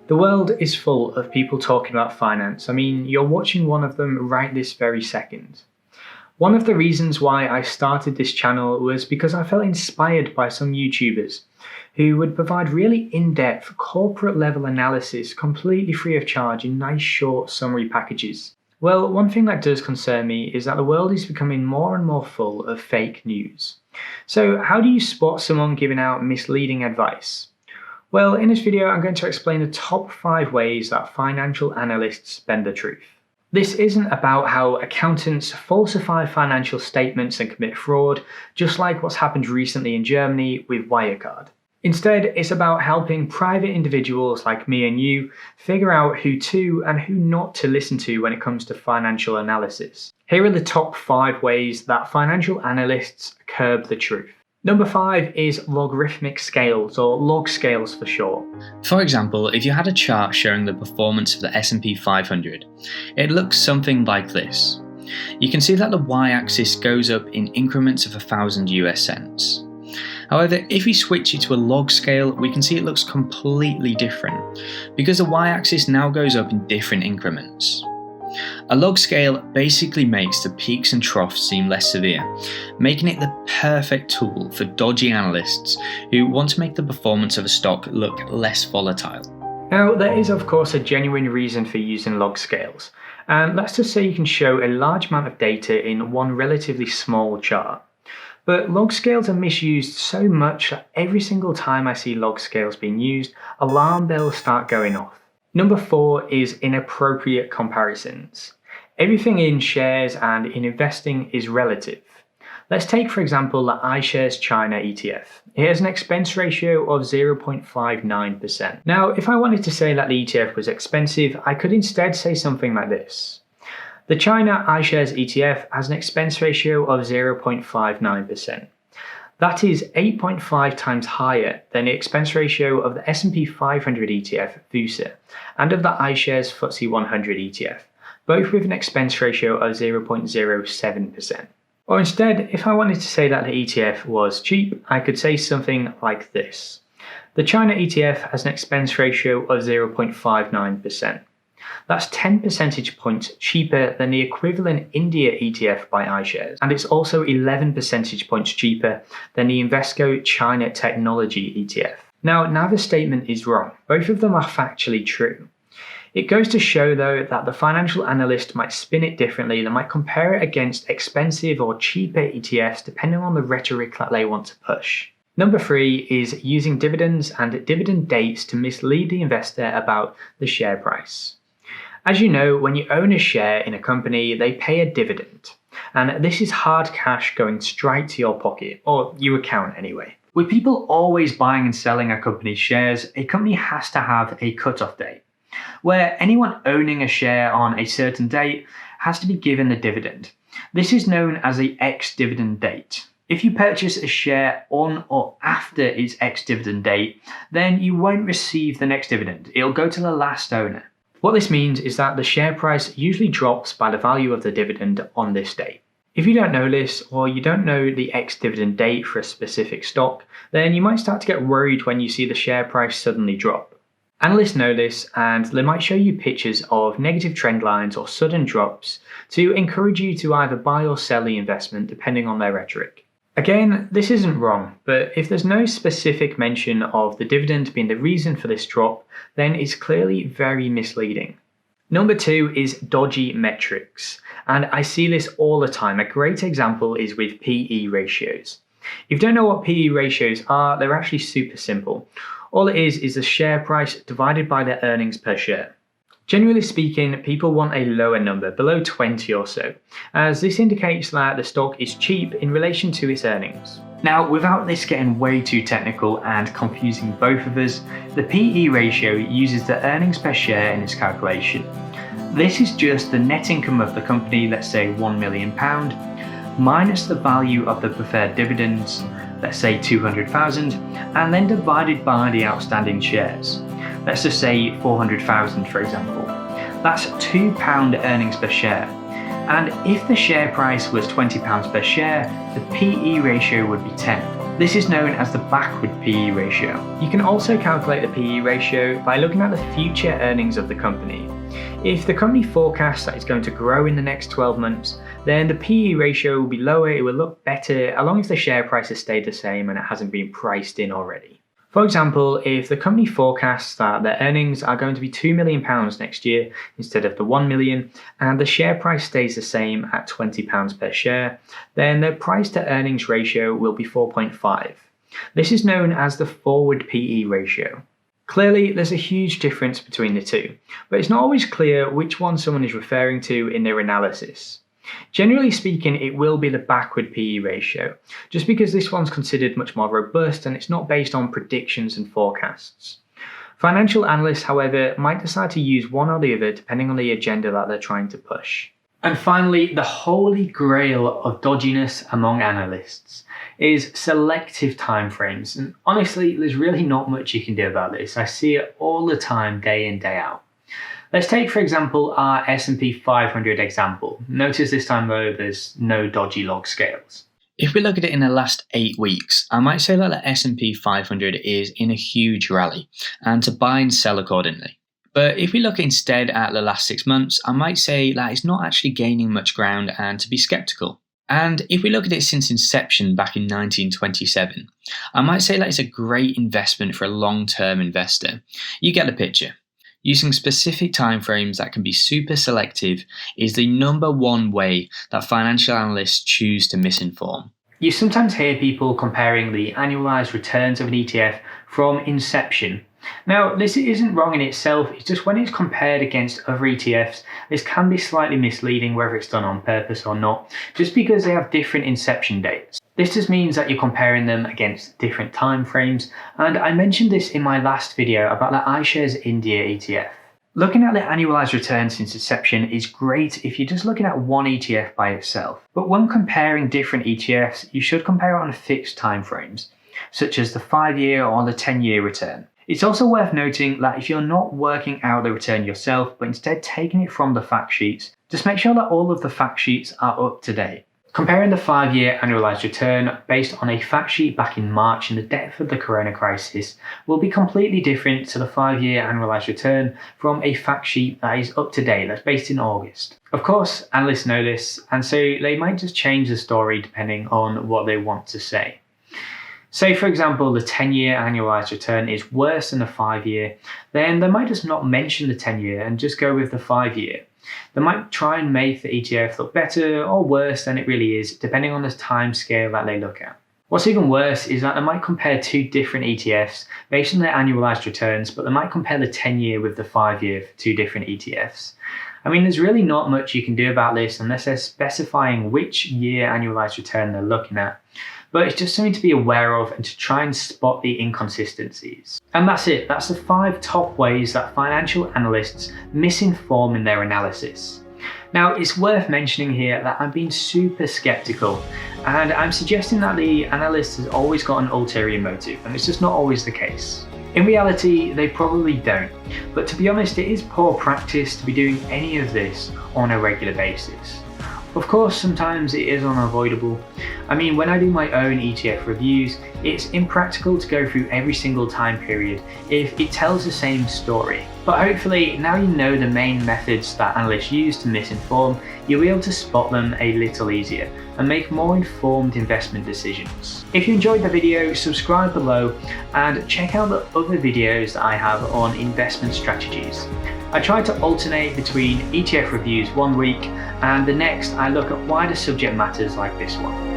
The world is full of people talking about finance. I mean, you're watching one of them right this very second. One of the reasons why I started this channel was because I felt inspired by some YouTubers who would provide really in-depth corporate level analysis completely free of charge in nice short summary packages. Well, one thing that does concern me is that the world is becoming more and more full of fake news. So how do you spot someone giving out misleading advice? Well, in this video, I'm going to explain the top 5 ways that financial analysts bend the truth. This isn't about how accountants falsify financial statements and commit fraud, just like what's happened recently in Germany with Wirecard. Instead, it's about helping private individuals like me and you figure out who to and who not to listen to when it comes to financial analysis. Here are the top 5 ways that financial analysts curb the truth. Number 5 is logarithmic scales, or log scales for short. For example, if you had a chart showing the performance of the S&P 500, it looks something like this. You can see that the y-axis goes up in increments of 1,000 US cents. However, if we switch it to a log scale, we can see it looks completely different, because the y-axis now goes up in different increments. A log scale basically makes the peaks and troughs seem less severe, making it the perfect tool for dodgy analysts who want to make the performance of a stock look less volatile. Now, there is of course a genuine reason for using log scales, and let's just say you can show a large amount of data in one relatively small chart. But log scales are misused so much that every single time I see log scales being used, alarm bells start going off. Number 4 is inappropriate comparisons. Everything in shares and in investing is relative. Let's take for example the iShares China ETF. It has an expense ratio of 0.59%. Now, if I wanted to say that the ETF was expensive, I could instead say something like this. The China iShares ETF has an expense ratio of 0.59%. That is 8.5 times higher than the expense ratio of the S&P 500 ETF WUSA and of the iShares FTSE 100 ETF, both with an expense ratio of 0.07%. Or instead, if I wanted to say that the ETF was cheap, I could say something like this. The China ETF has an expense ratio of 0.59%. That's 10 percentage points cheaper than the equivalent India ETF by iShares, and it's also 11 percentage points cheaper than the Invesco China Technology ETF. Now, neither statement is wrong. Both of them are factually true. It goes to show though that the financial analyst might spin it differently. They might compare it against expensive or cheaper ETFs depending on the rhetoric that they want to push. Number 3 is using dividends and dividend dates to mislead the investor about the share price. As you know, when you own a share in a company, they pay a dividend. And this is hard cash going straight to your pocket, or your account anyway. With people always buying and selling a company's shares, a company has to have a cutoff date, where anyone owning a share on a certain date has to be given the dividend. This is known as the ex-dividend date. If you purchase a share on or after its ex-dividend date, then you won't receive the next dividend. It'll go to the last owner. What this means is that the share price usually drops by the value of the dividend on this date. If you don't know this, or you don't know the ex-dividend date for a specific stock, then you might start to get worried when you see the share price suddenly drop. Analysts know this, and they might show you pictures of negative trend lines or sudden drops to encourage you to either buy or sell the investment depending on their rhetoric. Again, this isn't wrong, but if there's no specific mention of the dividend being the reason for this drop, then it's clearly very misleading. Number 2 is dodgy metrics, and I see this all the time. A great example is with PE ratios. If you don't know what PE ratios are, they're actually super simple. All it is the share price divided by the earnings per share. Generally speaking, people want a lower number, below 20 or so, as this indicates that the stock is cheap in relation to its earnings. Now, without this getting way too technical and confusing both of us, the PE ratio uses the earnings per share in its calculation. This is just the net income of the company, let's say £1 million, minus the value of the preferred dividends, let's say 200,000, and then divided by the outstanding shares. Let's just say 400,000 for example. That's £2 earnings per share. And if the share price was £20 per share, the PE ratio would be 10. This is known as the backward PE ratio. You can also calculate the PE ratio by looking at the future earnings of the company. If the company forecasts that it's going to grow in the next 12 months, then the PE ratio will be lower, it will look better, as long as the share price has stayed the same and it hasn't been priced in already. For example, if the company forecasts that their earnings are going to be £2 million next year instead of the £1 million, and the share price stays the same at £20 per share, then the price to earnings ratio will be 4.5. This is known as the forward PE ratio. Clearly, there's a huge difference between the two, but it's not always clear which one someone is referring to in their analysis. Generally speaking, it will be the backward PE ratio, just because this one's considered much more robust and it's not based on predictions and forecasts. Financial analysts, however, might decide to use one or the other depending on the agenda that they're trying to push. And finally, the holy grail of dodginess among analysts is selective timeframes. And honestly, there's really not much you can do about this. I see it all the time, day in, day out. Let's take, for example, our S&P 500 example. Notice this time though, there's no dodgy log scales. If we look at it in the last 8 weeks, I might say that the S&P 500 is in a huge rally and to buy and sell accordingly. But if we look instead at the last 6 months, I might say that it's not actually gaining much ground and to be skeptical. And if we look at it since inception back in 1927, I might say that it's a great investment for a long-term investor. You get the picture. Using specific timeframes that can be super selective is the number one way that financial analysts choose to misinform. You sometimes hear people comparing the annualized returns of an ETF from inception. Now, this isn't wrong in itself, it's just when it's compared against other ETFs, this can be slightly misleading whether it's done on purpose or not, just because they have different inception dates. This just means that you're comparing them against different time frames, and I mentioned this in my last video about the iShares India ETF. Looking at the annualized return since inception is great if you're just looking at one ETF by itself, but when comparing different ETFs, you should compare it on fixed time frames, such as the 5-year or the 10-year return. It's also worth noting that if you're not working out the return yourself, but instead taking it from the fact sheets, just make sure that all of the fact sheets are up to date. Comparing the 5-year annualized return based on a fact sheet back in March in the depth of the corona crisis will be completely different to the 5-year annualized return from a fact sheet that is up to date, that's based in August. Of course, analysts know this, and so they might just change the story depending on what they want to say. Say, for example, the 10-year annualized return is worse than the 5-year, then they might just not mention the 10-year and just go with the 5-year. They might try and make the ETF look better or worse than it really is, depending on the time scale that they look at. What's even worse is that they might compare two different ETFs based on their annualized returns, but they might compare the 10-year with the 5-year for two different ETFs. I mean, there's really not much you can do about this unless they're specifying which year annualized return they're looking at. But it's just something to be aware of and to try and spot the inconsistencies. And that's it. That's the 5 top ways that financial analysts misinform in their analysis. Now, it's worth mentioning here that I'm being super skeptical, and I'm suggesting that the analyst has always got an ulterior motive, and it's just not always the case. In reality, they probably don't, but to be honest, it is poor practice to be doing any of this on a regular basis. Of course, sometimes it is unavoidable. I mean, when I do my own ETF reviews, it's impractical to go through every single time period if it tells the same story. But hopefully, now you know the main methods that analysts use to misinform, you'll be able to spot them a little easier and make more informed investment decisions. If you enjoyed the video, subscribe below and check out the other videos that I have on investment strategies. I try to alternate between ETF reviews one week and the next I look at wider subject matters like this one.